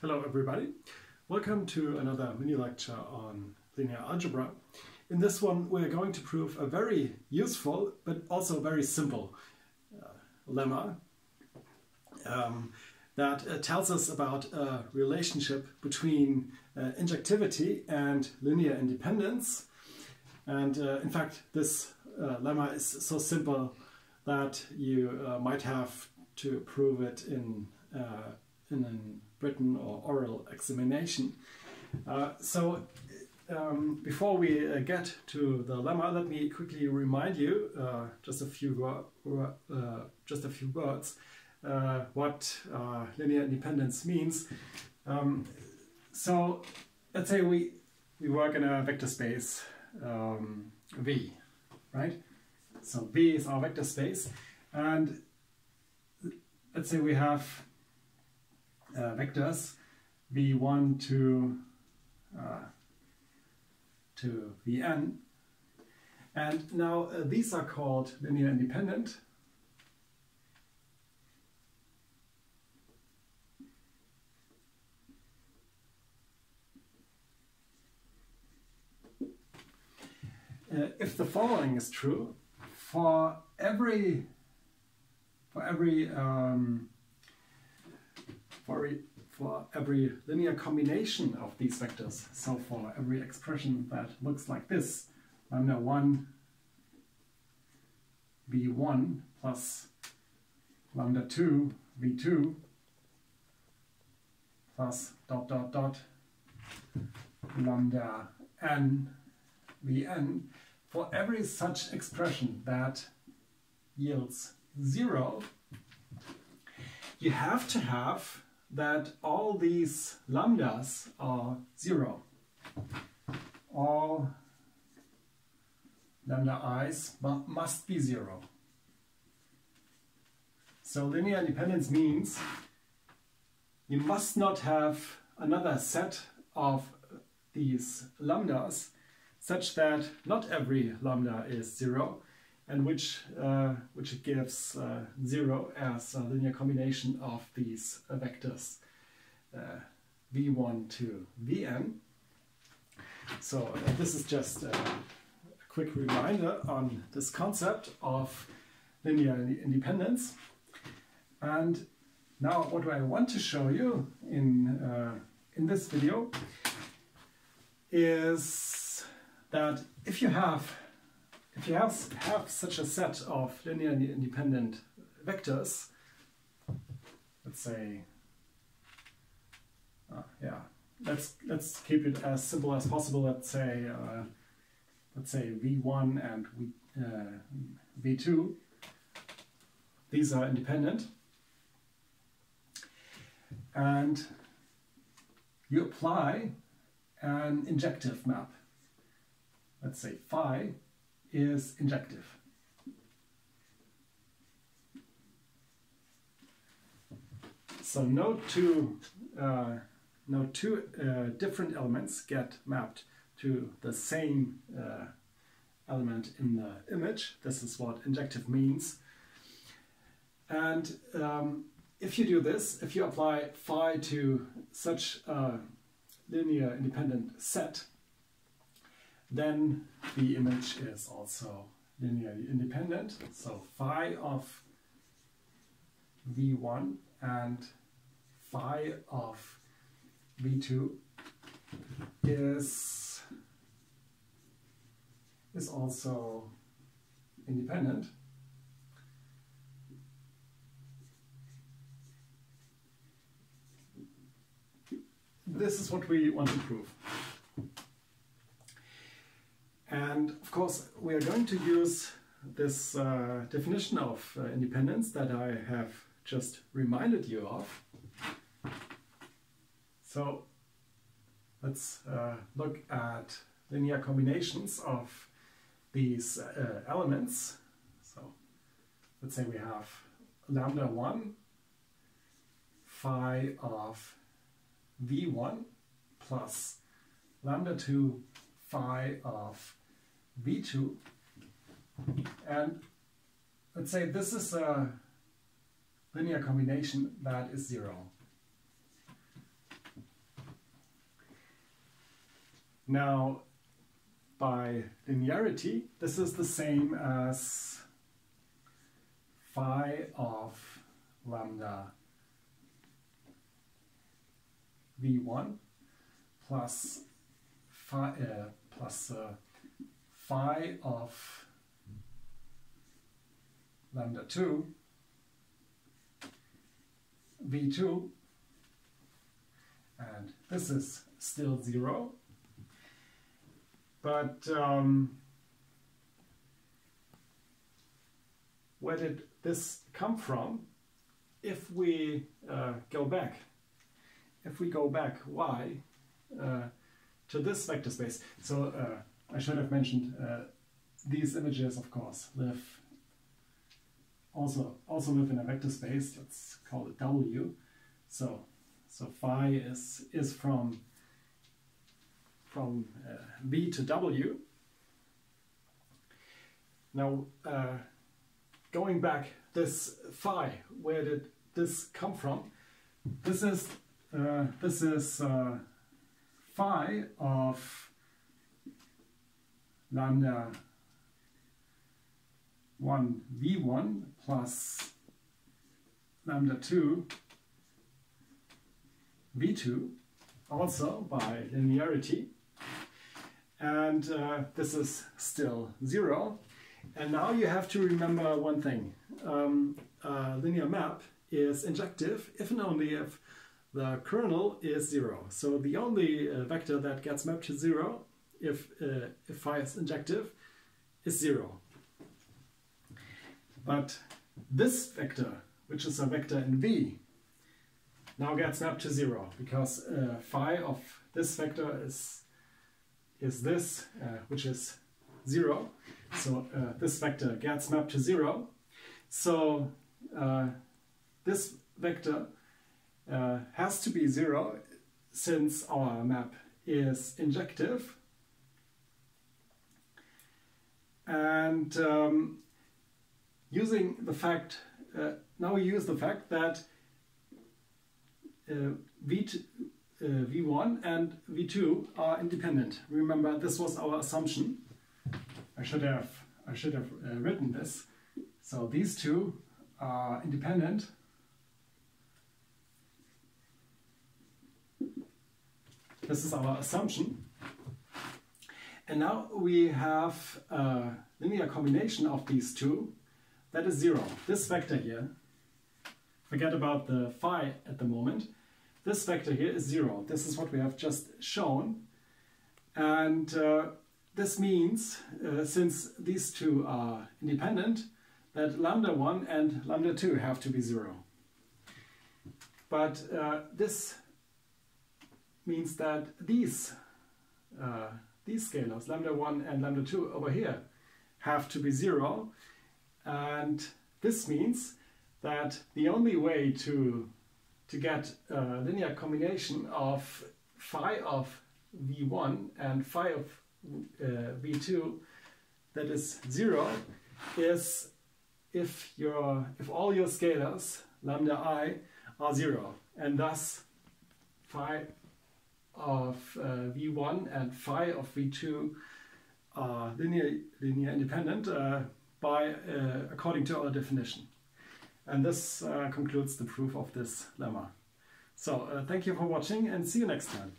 Hello everybody, welcome to another mini lecture on linear algebra. In this one we're going to prove a very useful but also very simple lemma that tells us about a relationship between injectivity and linear independence. And in fact this lemma is so simple that you might have to prove it in a written or oral examination. Before we get to the lemma, let me quickly remind you just a few words what linear independence means. So let's say we work in a vector space V, right? So V is our vector space, and let's say we have vectors v1 to vn, and now these are called linear independent. If the following is true, for every linear combination of these vectors, so for every expression that looks like this, lambda 1 v1 plus lambda 2 v2 plus dot dot dot lambda n vn, for every such expression that yields 0, you have to have that all these lambdas are 0. All lambda i's must be 0. So linear independence means you must not have another set of these lambdas such that not every lambda is 0, and which gives 0 as a linear combination of these vectors v1 to vn. So this is just a quick reminder on this concept of linear independence. And now what I want to show you in this video is that if you have such a set of linear independent vectors, let's say, let's keep it as simple as possible. Let's say v1 and v2. These are independent, and you apply an injective map. Let's say phi is injective. So no two different elements get mapped to the same element in the image. This is what injective means. And if you do this, if you apply phi to such a linear independent set, then the image is also linearly independent. So phi of v1 and phi of v2 is also independent. This is what we want to prove. And of course we are going to use this definition of independence that I have just reminded you of. So let's look at linear combinations of these elements. So let's say we have lambda 1 phi of v1 plus lambda 2 phi of v2, and let's say this is a linear combination that is 0. Now, by linearity, this is the same as phi of lambda v1 plus phi of lambda 2 v2, and this is still 0. But where did this come from? If we go back, y to this vector space. So I should have mentioned these images, of course, live also live in a vector space. Let's call it W. So phi is from V to W. Now, going back, this phi, where did this come from? This is phi of lambda 1 v1 plus lambda 2 v2, also by linearity. And this is still 0. And now you have to remember one thing. A linear map is injective if and only if the kernel is 0. So the only vector that gets mapped to 0 if phi is injective is 0. But this vector, which is a vector in V, now gets mapped to 0 because phi of this vector is this, which is 0. So this vector gets mapped to 0. So this vector has to be 0 since our map is injective. And using the fact, now we use the fact that V1 and V2 are independent. Remember, this was our assumption. I should have written this. So these two are independent. This is our assumption. And now we have a linear combination of these two that is 0. This vector here, forget about the phi at the moment, this vector here is 0. This is what we have just shown. And this means, since these two are independent, that lambda 1 and lambda 2 have to be 0. But this means that these scalars, lambda 1 and lambda 2 over here, have to be 0. And this means that the only way to get a linear combination of phi of v1 and phi of v2 that is 0 is if all your scalars lambda I are 0, and thus phi of v1 and phi of v2 are linear independent according to our definition. And this concludes the proof of this lemma. So thank you for watching and see you next time.